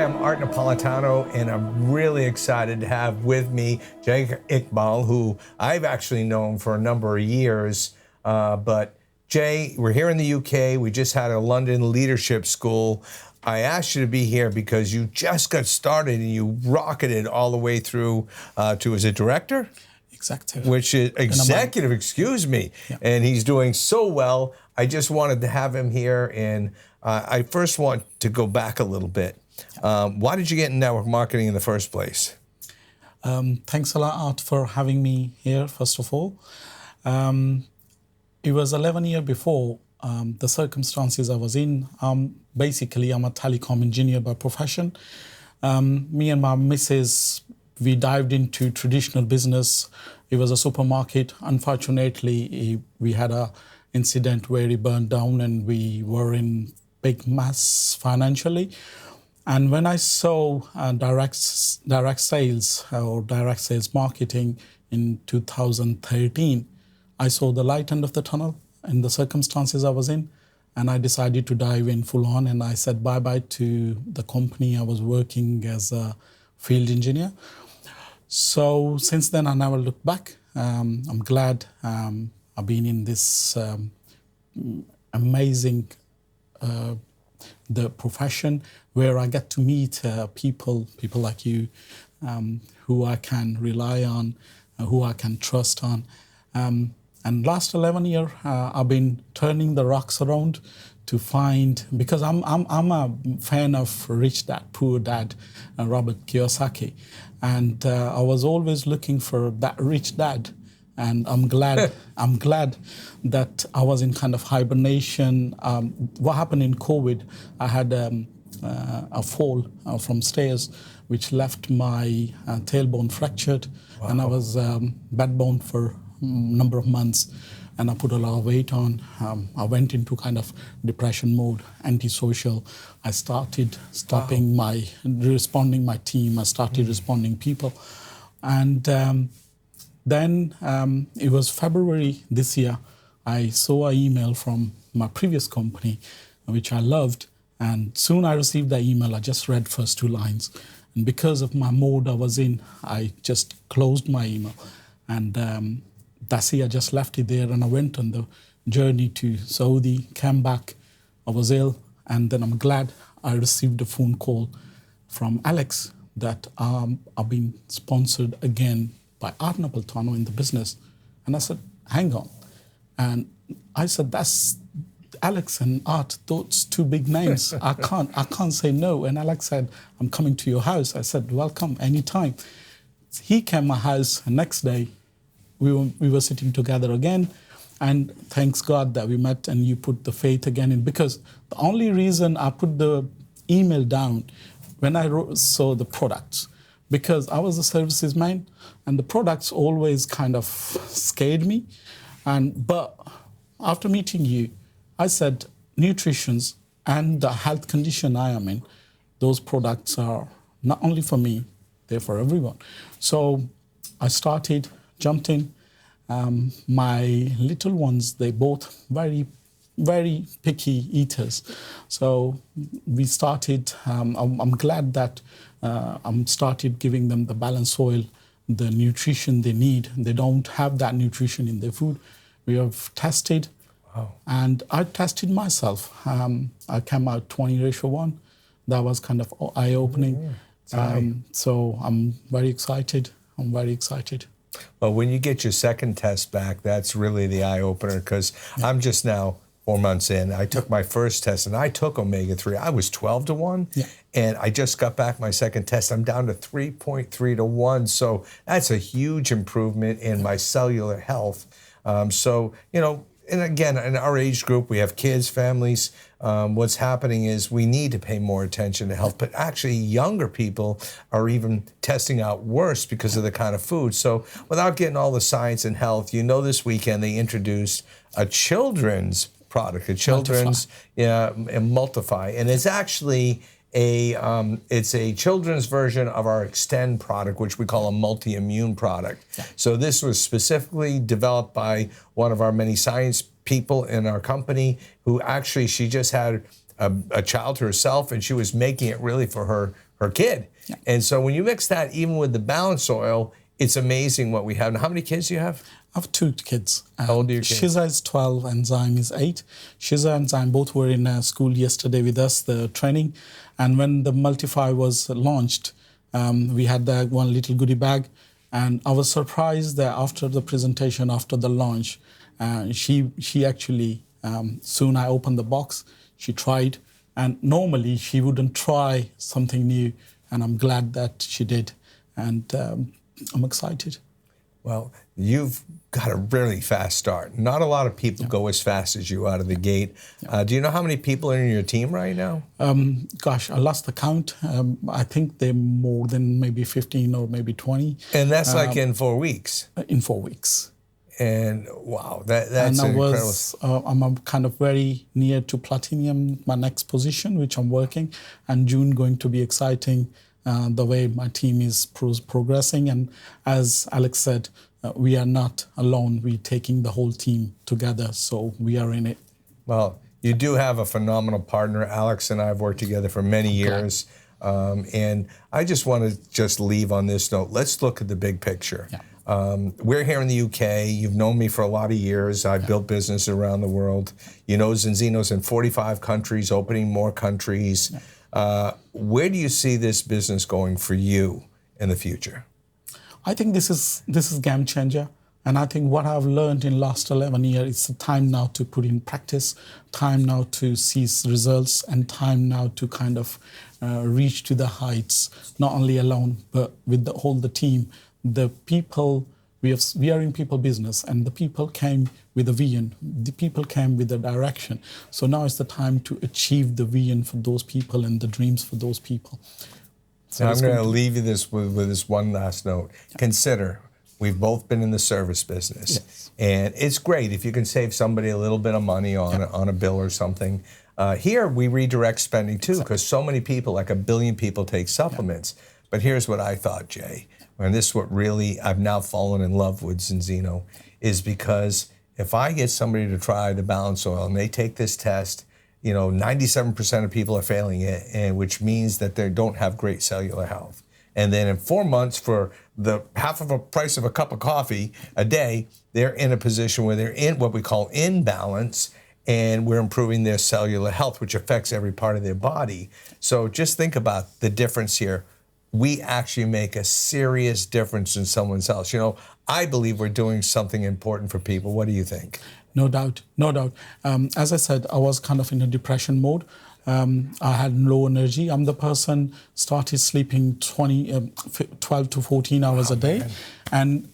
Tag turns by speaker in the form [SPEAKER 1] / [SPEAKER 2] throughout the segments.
[SPEAKER 1] Hi, I'm Art Napolitano, and I'm really excited to have with me Jay Iqbal, who I've actually known for a number of years. But Jay, we're here in the UK. We just had a London leadership school. I asked you to be here because you just got started and you rocketed all the way through to, is it director?
[SPEAKER 2] Executive.
[SPEAKER 1] Which is executive, excuse me. Yeah. And he's doing so well. I just wanted to have him here. And I first want to go back a little bit. Why did you get in network marketing in the first place?
[SPEAKER 2] Thanks a lot, Art, for having me here, first of all. It was 11 years before the circumstances I was in. Basically, I'm a telecom engineer by profession. Me and my missus, we dived into traditional business. It was a supermarket. Unfortunately, we had an incident where it burned down and we were in big mess financially. And when I saw direct sales or direct sales marketing in 2013, I saw the light end of the tunnel in the circumstances I was in. And I decided to dive in full on, and I said bye-bye to the company I was working as a field engineer. So since then, I never looked back. I'm glad I've been in this amazing the profession where I get to meet people like you, who I can rely on, who I can trust on. And last 11 years, I've been turning the rocks around to find, because I'm a fan of Rich Dad, Poor Dad, Robert Kiyosaki. And I was always looking for that rich dad. And I'm glad that I was in kind of hibernation. What happened in COVID, I had a fall from stairs, which left my tailbone fractured. Wow. And I was bedbound for a number of months. And I put a lot of weight on. I went into kind of depression mode, antisocial. I started stopping responding my team. I started responding people. And then it was February this year. I saw an email from my previous company, which I loved. And soon I received that email. I just read first two lines. And because of my mode I was in, I just closed my email. And that's it. I just left it there, and I went on the journey to Saudi, came back. I was ill, and then I'm glad I received a phone call from Alex that I've been sponsored again by Art Napolitano in the business. And I said, hang on. And I said, that's Alex and Art, those two big names. I can't say no. And Alex said, I'm coming to your house. I said, welcome, anytime. He came to my house, and next day, we were sitting together again, and thanks God that we met and you put the faith again in, because the only reason I put the email down when I saw the products, because I was a services man and the products always kind of scared me. But after meeting you, I said nutritions and the health condition I am in, those products are not only for me, they're for everyone. So I jumped in. My little ones, they both very, very picky eaters. So we started, I'm glad that I started giving them the balanced soil, the nutrition they need. They don't have that nutrition in their food. We have tested, and I tested myself. I came out 20:1. That was kind of eye-opening. So I'm very excited. Well,
[SPEAKER 1] when you get your second test back, that's really the eye-opener, because I'm just now 4 months in. I took my first test, and I took omega-3. I was 12:1, and I just got back my second test. I'm down to 3.3:1, so that's a huge improvement in my cellular health. So, and again, in our age group, we have kids, families. What's happening is we need to pay more attention to health, but actually younger people are even testing out worse because of the kind of food. So without getting all the science and health, this weekend they introduced a children's product, Multiply, and it's actually it's a children's version of our Extend product, which we call a multi-immune product. So this was specifically developed by one of our many science people in our company, who actually, she just had a child herself, and she was making it really for her her kid.
[SPEAKER 2] Yeah.
[SPEAKER 1] And so when you mix that even with the balance oil, it's amazing what we have. Now, how many kids do you have?
[SPEAKER 2] I have 2 kids.
[SPEAKER 1] How old are your kids?
[SPEAKER 2] Shiza is 12 and Zaim is 8. Shiza and Zaim both were in school yesterday with us, the training. And when the Multify was launched, we had that one little goodie bag. And I was surprised that after the presentation, after the launch, she actually, soon I opened the box, she tried. And normally she wouldn't try something new. And I'm glad that she did. And I'm excited.
[SPEAKER 1] Well, you've got a really fast start. Not a lot of people go as fast as you out of the gate. Do you know how many people are in your team right now?
[SPEAKER 2] Gosh, I lost the count. I think they're more than maybe 15 or maybe 20.
[SPEAKER 1] And that's like in 4 weeks?
[SPEAKER 2] In 4 weeks.
[SPEAKER 1] And wow, that's incredible.
[SPEAKER 2] I'm kind of very near to platinum, my next position, which I'm working. And June going to be exciting. The way my team is progressing. And as Alex said, we are not alone. We're taking the whole team together, so we are in it.
[SPEAKER 1] Well, you do have a phenomenal partner. Alex and I have worked together for many years. And I just want to leave on this note. Let's look at the big picture. Yeah. We're here in the UK. You've known me for a lot of years. I've built business around the world. You know, Zinzino's in 45 countries, opening more countries. Yeah. Where do you see this business going for you in the future?
[SPEAKER 2] I think this is game changer. And I think what I've learned in last 11 years, it's the time now to put in practice, time now to see results, and time now to kind of reach to the heights, not only alone, but with the team. The people, we are in people business, and the people came with a vision. The people came with a direction. So now it's the time to achieve the vision for those people and the dreams for those people. So
[SPEAKER 1] now I'm going to leave you with this one last note. Yeah. Consider, we've both been in the service business. Yes. And it's great if you can save somebody a little bit of money on a bill or something. Here, we redirect spending too, because so many people, like 1 billion people, take supplements. Yeah. But here's what I thought, Jay, and this is what really I've now fallen in love with Zinzino, is because if I get somebody to try the balance oil and they take this test, 97% of people are failing it, and which means that they don't have great cellular health. And then in 4 months, for the half of the price of a cup of coffee a day, they're in a position where they're in what we call imbalance, and we're improving their cellular health, which affects every part of their body. So just think about the difference here. We actually make a serious difference in someone's health. I believe we're doing something important for people. What do you think?
[SPEAKER 2] No doubt, no doubt. As I said, I was kind of in a depression mode. I had low energy. I'm the person started sleeping 12 to 14 hours a day. Man. And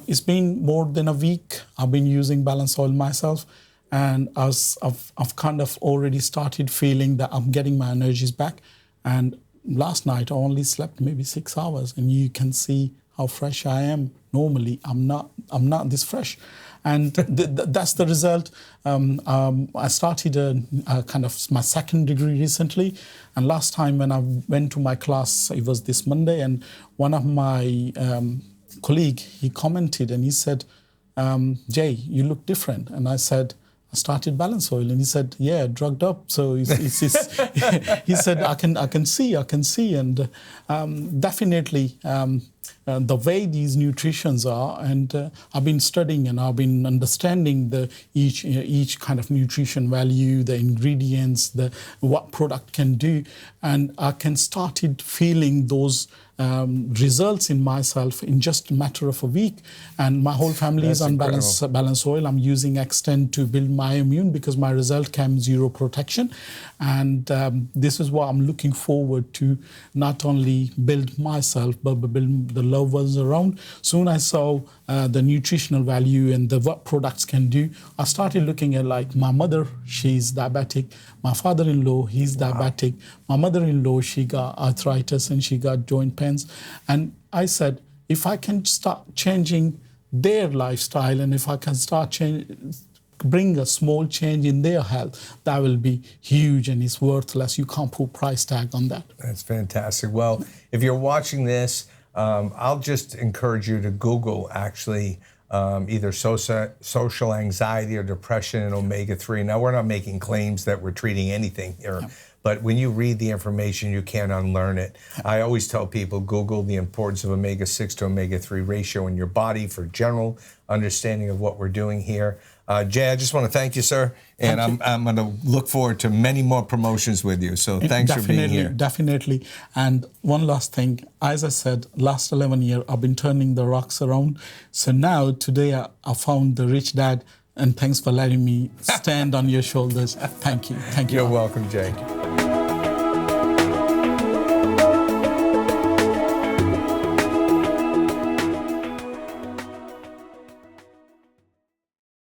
[SPEAKER 2] it's been more than a week. I've been using balance oil myself. And I've kind of already started feeling that I'm getting my energies back. And last night I only slept maybe 6 hours, and you can see how fresh I am. Normally I'm not this fresh, and that's the result. I started a kind of my second degree recently, and last time when I went to my class, it was this Monday, and one of my colleague, he commented and he said, Jay, you look different. And I said, I started balance oil, and he said, "Yeah, drugged up." So he said, "I can see," and definitely the way these nutritions are, and I've been studying and I've been understanding each kind of nutrition value, the ingredients, what product can do, and I can started feeling those results in myself in just a matter of a week. And my whole family is on balance oil. I'm using Extend to build my immune because my result came zero protection. And this is what I'm looking forward to, not only build myself, but build the loved ones around. Soon I saw the nutritional value and what products can do. I started looking at, like, my mother, she's diabetic. My father-in-law, he's diabetic. My mother-in-law, she got arthritis and she got joint pains. And I said, if I can start changing their lifestyle, and if I can start bring a small change in their health, that will be huge, and it's worthless. You can't put price tag on that.
[SPEAKER 1] That's fantastic. Well, if you're watching this, I'll just encourage you to Google, actually, either social anxiety or depression and omega-3. Now, we're not making claims that we're treating anything here, But when you read the information, you can't unlearn it. I always tell people, Google the importance of omega-6 to omega-3 ratio in your body for general understanding of what we're doing here. Jay, I just want to thank you, sir. And I'm going to look forward to many more promotions with you. So thanks for being here.
[SPEAKER 2] Definitely. And one last thing. As I said, last 11 years, I've been turning the rocks around. So now, today, I found the rich dad. And thanks for letting me stand on your shoulders. Thank you. Thank you.
[SPEAKER 1] You're welcome, Jay.